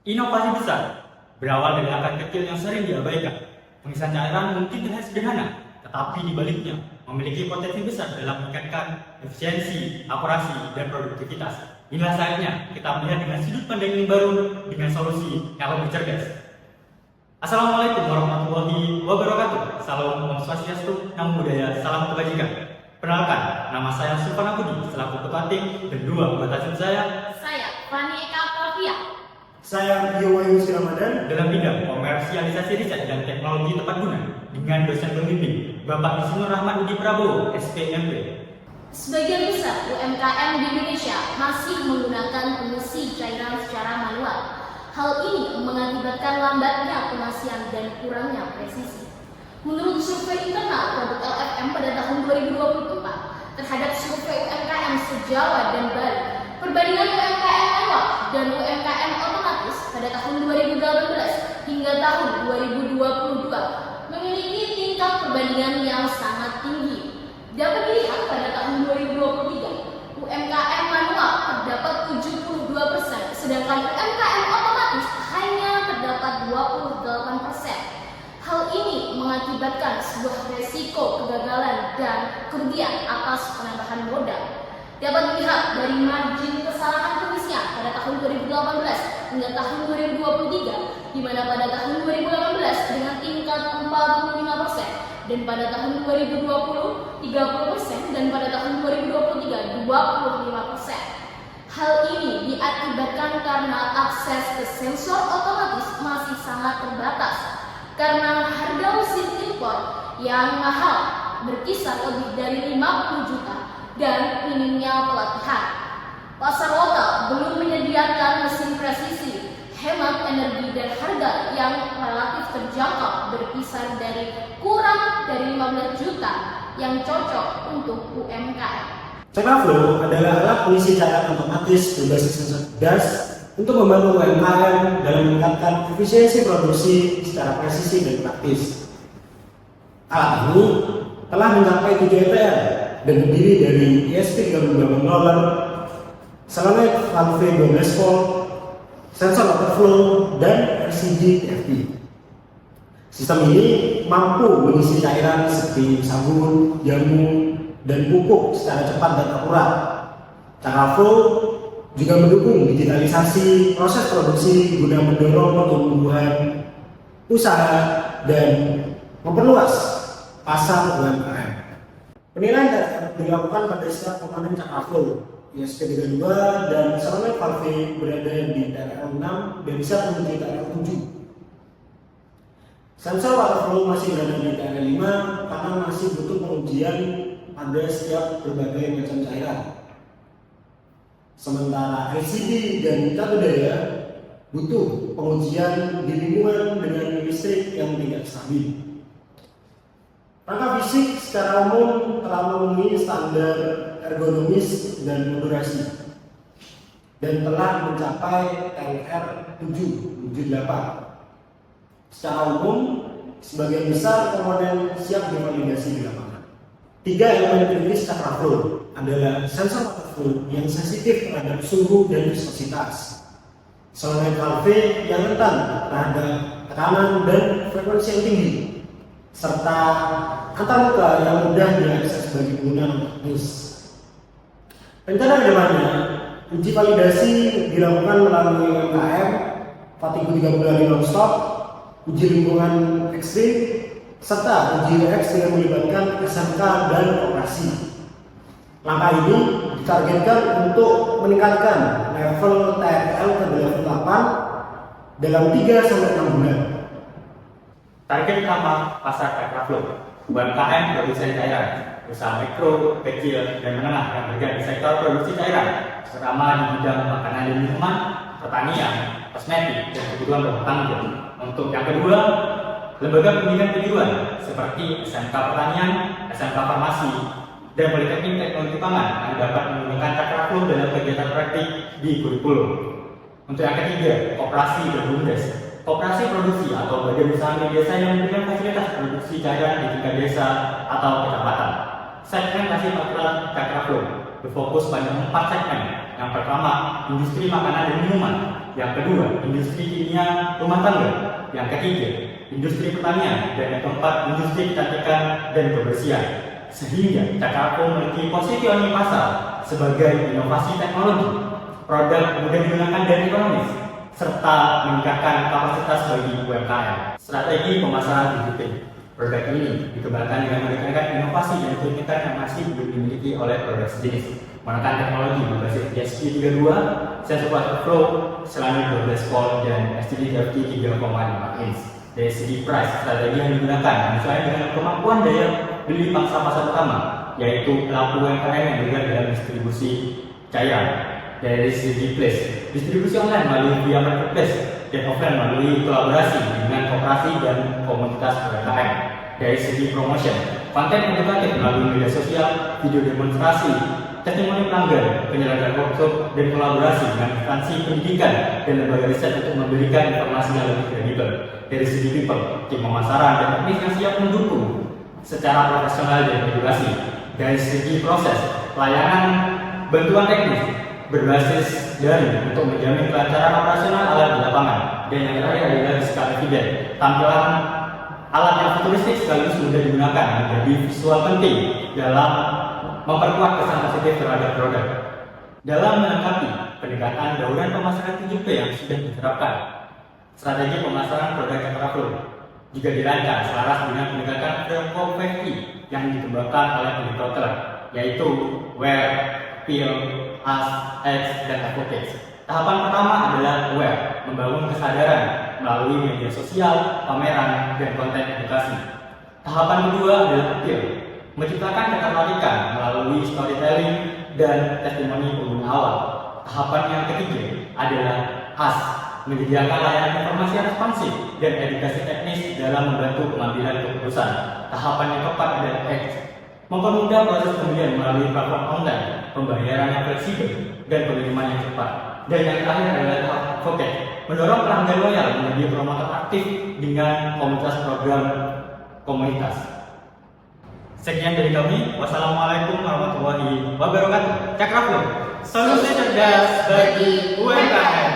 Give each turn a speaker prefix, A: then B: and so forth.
A: Inovasi besar berawal dari langkah kecil yang sering diabaikan. Pengisian cairan mungkin terlihat sederhana, tetapi di baliknya memiliki potensi besar dalam meningkatkan efisiensi, akurasi, dan produktivitas. Inilah saatnya kita melihat dengan sudut pandang yang baru dengan solusi yang lebih cerdas. Assalamualaikum warahmatullahi wabarakatuh. Salam Om Swastiastu, Namo Buddhaya, salam kebajikan. Perkenalkan, nama saya Sulfana Budi, selaku ketua tim, dan dua anggota tim saya,
B: Fani Eka Pravia.
C: Saya Yowayu Ramadan
A: dalam bidang komersialisasi riset dan teknologi tepat guna dengan dosen pembimbing Bapak Isnur Rahmat Budi Prabowo, SPMP.
B: Sebagian besar UMKM di Indonesia masih menggunakan pengisi cairan secara manual. Hal ini mengakibatkan lambatnya pengasihan dan kurangnya presisi. Menurut survei internal produk LFM pada tahun 2024 terhadap survei UMKM se-Jawa dan Bali, perbandingan UMKM ewak dan UMKM otomatis pada tahun 2018 hingga tahun 2022 memiliki tingkat perbandingan yang sangat tinggi. Dapat dilihat pada tahun 2023, UMKM manual terdapat 72%, sedangkan UMKM otomatis hanya terdapat 28%. Hal ini mengakibatkan sebuah resiko kegagalan dan kerugian atas penambahan modal. Dapat dilihat dari margin kesalahan pengisian pada tahun 2018 hingga tahun 2023, di mana pada tahun 2018 dengan tingkat 45% dan pada tahun 2020 30% dan pada tahun 2023 25%. Hal ini diakibatkan karena akses ke sensor otomatis masih sangat terbatas karena harga mesin impor yang mahal berkisar lebih dari 50 juta dan minimnya pelatihan. Pasar lokal belum menyediakan mesin presisi, hemat energi dan harga yang relatif terjangkau berkisar dari kurang dari 15 juta yang cocok untuk UMKM.
C: Cairan adalah alat pengisi cairan otomatis berbasis sensor gas untuk membantu UMKM dalam meningkatkan efisiensi produksi secara presisi dan praktis. Alat ini telah mencapai 7 ETR dan terdiri dari ESP38 roller, solenoid valve 12 volt, sensor water flow, dan RCD TFT. Sistem ini mampu mengisi cairan seperti sabun, jamu, dan pupuk secara cepat dan akurat. Cara flow juga mendukung digitalisasi proses produksi guna mendorong pertumbuhan usaha dan memperluas pasar UMKM. Penilaian dapat dilakukan pada setiap komponen cakra flow, ESP32 dan solenoid valve berada di TRL 6 dan bisa menuju TRL 7. Sensor water flow masih berada di TRL 5 karena masih butuh pengujian pada setiap berbagai macam cairan. Sementara LCD dan catur daya butuh pengujian di lingkungan dengan listrik yang tidak stabil. Rangka fisik secara umum telah memenuhi standar ergonomis dan modulasi dan telah mencapai LR778. Secara umum, sebagian besar komponen siap divalidasi di lapangan. 3 elemen kritis cakra flow adalah sensor water flow yang sensitif terhadap suhu dan viskositas, solenoid valve yang rentan terhadap tekanan dan frekuensi yang tinggi, serta antarmuka yang mudah diakses bagi pengguna non-teknis. Rencana kedepannya, uji validasi dilakukan melalui UMKM, Fatigu 3 bulan non-stop, uji lingkungan ekstrim, serta uji UX dengan melibatkan SMK dan koperasi. Langkah ini ditargetkan untuk meningkatkan level TRL ke level 8 dalam 3-6 bulan.
A: Target utama pasar cakra flow, UMKM produsen cairan, usaha mikro, kecil, dan menengah yang bergerak di sektor produksi cairan, terutama di bidang makanan dan minuman, pertanian, kosmetik, dan kebutuhan rumah tangga. Untuk yang kedua, lembaga pendidikan kejuruan seperti SMK Pertanian, SMK Farmasi, dan Politeknik Teknologi Pangan yang dapat menggunakan cakra flow dalam kegiatan praktik di kurikulum. Untuk yang ketiga, koperasi dan BUMDes. Koperasi produksi atau badan usaha milik desa yang memberikan fasilitas produksi cairan di tingkat desa atau kecamatan. Segmentasi pasar cakra flow berfokus pada 4 segmen. Yang pertama, industri makanan dan minuman. Yang kedua, industri kimia rumah tangga. Yang ketiga, industri pertanian. Dan yang keempat, industri kecantikan dan kebersihan. Sehingga Cakraflow memiliki positioning pasar sebagai inovasi teknologi, produk mudah digunakan dan ekonomis, serta meningkatkan kapasitas bagi UMKM. Strategi pemasaran digital. Produk ini dikembangkan dengan menekankan inovasi dan keunikan yang masih belum dimiliki oleh produk sejenis, menggunakan teknologi berbasis ESP32, sensor water flow, selanjutnya 12 volt dan STD-FT 3,5 inch. Dari segi price, strategi yang digunakan menyesuaikan dengan kemampuan daya beli pangsa pasar utama, yaitu pelaku UMKM yang bergerak dalam distribusi cairan. Dari segi place, distribusi online melalui via marketplace dan offline melalui kolaborasi dengan koperasi dan komunitas UMKM. Dari segi promotion, konten edukatif melalui media sosial, video demonstrasi, testimoni pelanggan, penyelenggaraan workshop, dan kolaborasi dengan instansi pendidikan dan lembaga riset untuk memberikan informasi yang lebih kredibel. Dari segi people, tim pemasaran dan teknis yang siap mendukung secara profesional dan edukasi. Dari segi proses, layanan bantuan teknis berbasis daring untuk menjamin kelancaran operasional alat di lapangan. Dan yang terakhir adalah digital evidence, tampilan alat yang futuristik sekaligus mudah digunakan menjadi visual penting dalam memperkuat kesan positif terhadap produk. Dalam melengkapi pendekatan bauran pemasaran 7P yang sudah diterapkan, strategi pemasaran produk Cakraflow juga dirancang selaras dengan pendekatan framework 5P yang dikembangkan oleh Polyculture, yaitu where, feel, ask, act, dan advocate. Tahapan pertama adalah aware, membangun kesadaran melalui media sosial, pameran, dan konten edukasi. Tahapan kedua adalah appeal, menciptakan ketertarikan melalui storytelling dan testimoni pengguna awal. Tahapan yang ketiga adalah ask, menyediakan layanan informasi responsif dan edukasi teknis dalam membantu pengambilan keputusan. Tahapan yang keempat adalah act, mempermudah proses pembelian melalui platform online, pembayaran yang fleksibel, dan pengiriman yang cepat. Dan yang terakhir adalah tahap advocate, mendorong pelanggan loyal menjadi promotor aktif dengan komunitas program komunitas. Sekian dari kami. Wassalamualaikum warahmatullahi wabarakatuh. Cakraflow, solusi cerdas bagi UMKM.